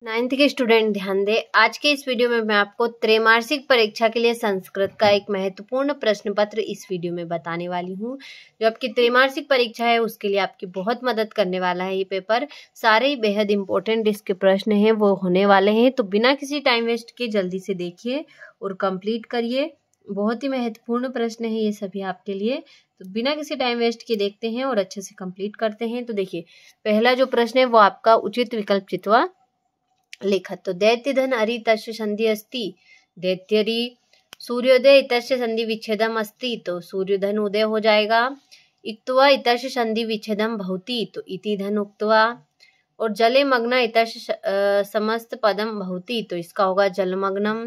9th के student ध्यान दें। आज के इस वीडियो में मैं आपको त्रैमासिक परीक्षा के लिए संस्कृत का एक महत्वपूर्ण प्रश्न पत्र इस वीडियो में बताने वाली हूँ। जो आपकी त्रैमासिक परीक्षा है उसके लिए आपकी बहुत मदद करने वाला है ये पेपर। सारे ही बेहद इंपॉर्टेंट इसके प्रश्न हैं वो होने वाले हैं, तो बिना किसी टाइम वेस्ट के जल्दी से देखिए और कंप्लीट करिए। बहुत ही महत्वपूर्ण प्रश्न है ये सभी आपके लिए, तो बिना किसी टाइम वेस्ट के देखते हैं और अच्छे से कंप्लीट करते हैं। तो देखिए, पहला जो प्रश्न है वो आपका उचित विकल्प चितवा लिखत। तो दैत्य धन अरि तस्य संधि अस्ति, दैत्यरी सूर्योदय इतस्य संधि विच्छेदम अस्ति, तो सूर्यधन उदय हो जाएगा। इक्त्वा इतस्य संधि विच्छेदम भवति, तो इति धन उक्त्वा। और जले मग्न इतस्य समस्त पदम भवति, तो इसका होगा जलमग्नम।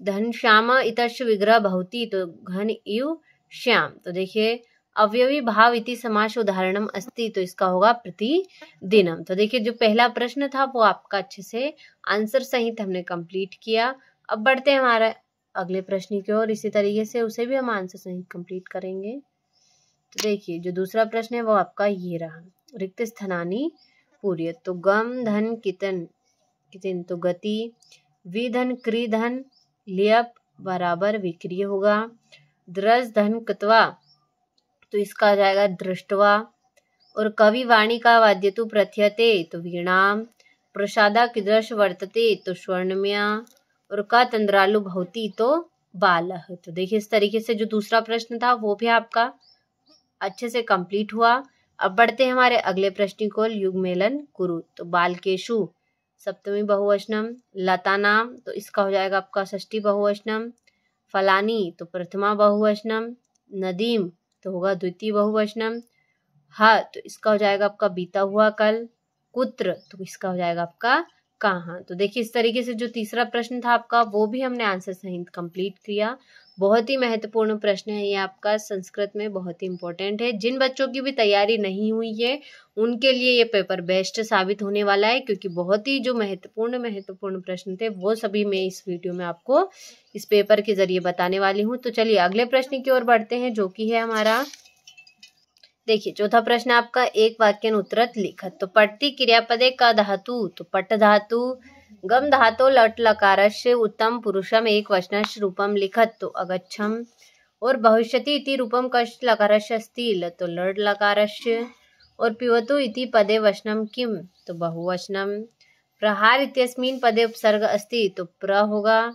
धन श्याम इतस्य विग्रह भवति, तो घन इव श्याम। तो देखिए, अवयवी भाव इति समास उदाहरणम अस्ति, तो इसका होगा प्रतिदिनम। तो देखिए, जो पहला प्रश्न था वो आपका अच्छे से आंसर सहित हमने कंप्लीट किया। अब बढ़ते हैं हमारे अगले प्रश्न की ओर। इसी तरीके से उसे भी हम आंसर सहित कंप्लीट करेंगे। तो देखिए, जो दूसरा प्रश्न है वो आपका ये रहा, रिक्त स्थानानि पूर्य। तो गम धन कितन कितिन, तो गति। विधन क्रिधन लियप बराबर विक्रिय होगा। द्रस धन कत्वा, तो इसका आ जाएगा दृष्टवा। और कवि वाणी का वाद्यतु प्रथयते, तो वीणाम। प्रसादा कीदृश वर्तते, तो स्वर्णमया। और का तंद्रालु भवति, तो बालः। तो देखिए, इस तरीके से जो दूसरा प्रश्न था वो भी आपका अच्छे से कंप्लीट हुआ। अब बढ़ते हैं हमारे अगले प्रश्न को। युग्मेलन कुरु, तो बालकेशु सप्तमी बहुवचनम। लता नाम, तो इसका हो जाएगा आपका षष्ठी बहुवचनम। फलानी, तो प्रथमा बहुवचनम। नदीम, तो होगा द्वितीय बहुवचनम। हा, तो इसका हो जाएगा आपका बीता हुआ कल। कुत्र, तो इसका हो जाएगा आपका कहाँ। तो देखिए, इस तरीके से जो तीसरा प्रश्न था आपका वो भी हमने आंसर सहित कंप्लीट किया। बहुत ही महत्वपूर्ण प्रश्न है ये आपका, संस्कृत में बहुत ही इंपॉर्टेंट है। जिन बच्चों की भी तैयारी नहीं हुई है उनके लिए ये पेपर बेस्ट साबित होने वाला है, क्योंकि बहुत ही जो महत्वपूर्ण प्रश्न थे वो सभी मैं इस वीडियो में आपको इस पेपर के जरिए बताने वाली हूँ। तो चलिए अगले प्रश्न की ओर बढ़ते हैं, जो कि है हमारा, देखिए चौथा प्रश्न आपका एक वाक्य उत्तरत लिखत। तो पठति क्रियापदे का धातु, तो पट धातु। गम धातो लट लकारस्य उत्तम पुरुषम एक वचनस्य रूपम लिखत, तो अगच्छम। और भविष्यति इति रूपम कश लकारस्य अस्ति, तो लड लकारस्य। और पिबतु इति पदे वचनम किम, तो बहुवचनम। प्रहार इत्यस्मिन् पदे उपसर्ग अस्ति, तो प्र होगा।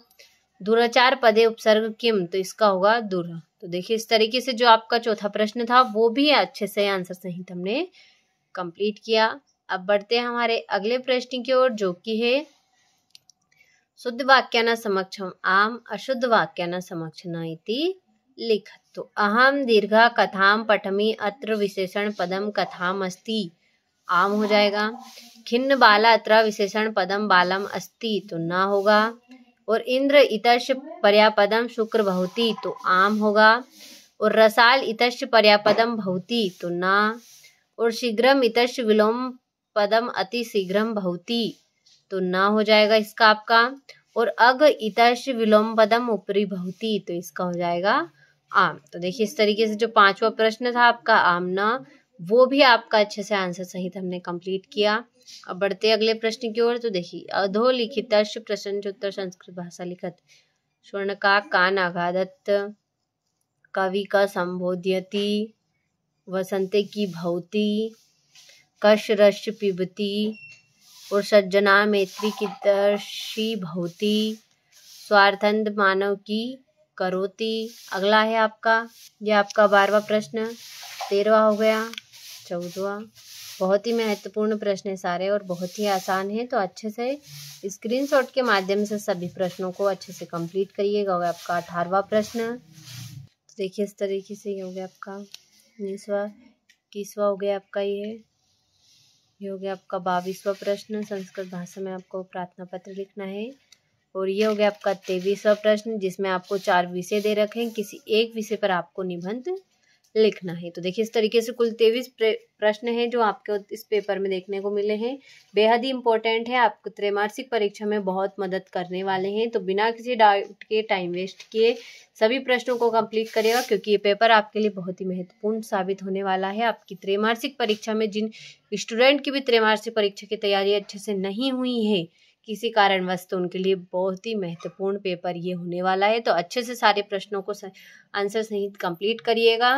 दुराचार पदे उपसर्ग किम, तो इसका होगा दुर। तो देखिए, इस तरीके से जो आपका चौथा प्रश्न था वो भी अच्छे से आंसर सहित हमने कंप्लीट किया। अब बढ़ते हैं हमारे अगले प्रश्न की ओर, जो कि है शुद्ध वाक्यानां समक्षम आम, अशुद्ध वाक्यानां समक्षम इति लिखत। तो अहम दीर्घा कथाम पठमि, अत्र विशेषण पदम कथाम अस्ति, आम हो जाएगा। खिन्न बाला अत्र विशेषण पदम बालम अस्ति, तो ना होगा। और इंद्र इतस्य पर्यापदम शुक्र भवति, तो आम होगा। और रसाल इतस्य पर्यापदम भवति, तो ना। और शीघ्रम इतस्य विलोम पदम अति शीघ्रम भवति, तो ना हो जाएगा इसका आपका। और अग इतस्य विलोम पदम उपरि भवति, तो इसका हो जाएगा आम। तो देखिए, इस तरीके से जो पांचवा प्रश्न था आपका आमना, वो भी आपका अच्छे से आंसर सहित हमने कंप्लीट किया। अब बढ़ते अगले प्रश्न की ओर। तो देखिए, अधोलिखित प्रश्नोत्तर संस्कृत भाषा लिखत। स्वर्ण का कान आघादत, कवि का संबोध्यति, वसंते की भवती, कश रस पिबती। और सज्जना मैत्री की दर्शी भवती, स्वार्थंद मानव की करोति। अगला है आपका, ये आपका 12वां प्रश्न। 13वां हो गया, 14वां। बहुत ही महत्वपूर्ण प्रश्न है सारे और बहुत ही आसान है, तो अच्छे से स्क्रीनशॉट के माध्यम से सभी प्रश्नों को अच्छे से कंप्लीट करिएगा। हो गया आपका 18वां प्रश्न। तो देखिए, इस तरीके से ये हो गया आपका 19वां। 21वां हो गया आपका ये हो गया आपका 22वां प्रश्न। संस्कृत भाषा में आपको प्रार्थना पत्र लिखना है। और ये हो गया आपका 23वां प्रश्न, जिसमें आपको 4 विषय दे रखे हैं, किसी एक विषय पर आपको निबंध लिखना है। तो देखिए, इस तरीके से कुल 23 प्रश्न हैं जो आपको इस पेपर में देखने को मिले हैं। बेहद ही इंपॉर्टेंट है, आपको त्रैमासिक परीक्षा में बहुत मदद करने वाले हैं। तो बिना किसी डाउट के, टाइम वेस्ट किए सभी प्रश्नों को कंप्लीट करिएगा, क्योंकि ये पेपर आपके लिए बहुत ही महत्वपूर्ण साबित होने वाला है। आपकी त्रैमासिक परीक्षा में जिन स्टूडेंट की भी त्रैमासिक परीक्षा की तैयारी अच्छे से नहीं हुई है, किसी कारणवश तो उनके लिए बहुत ही महत्वपूर्ण पेपर ये होने वाला है। तो अच्छे से सारे प्रश्नों को आंसर सहित कंप्लीट करिएगा।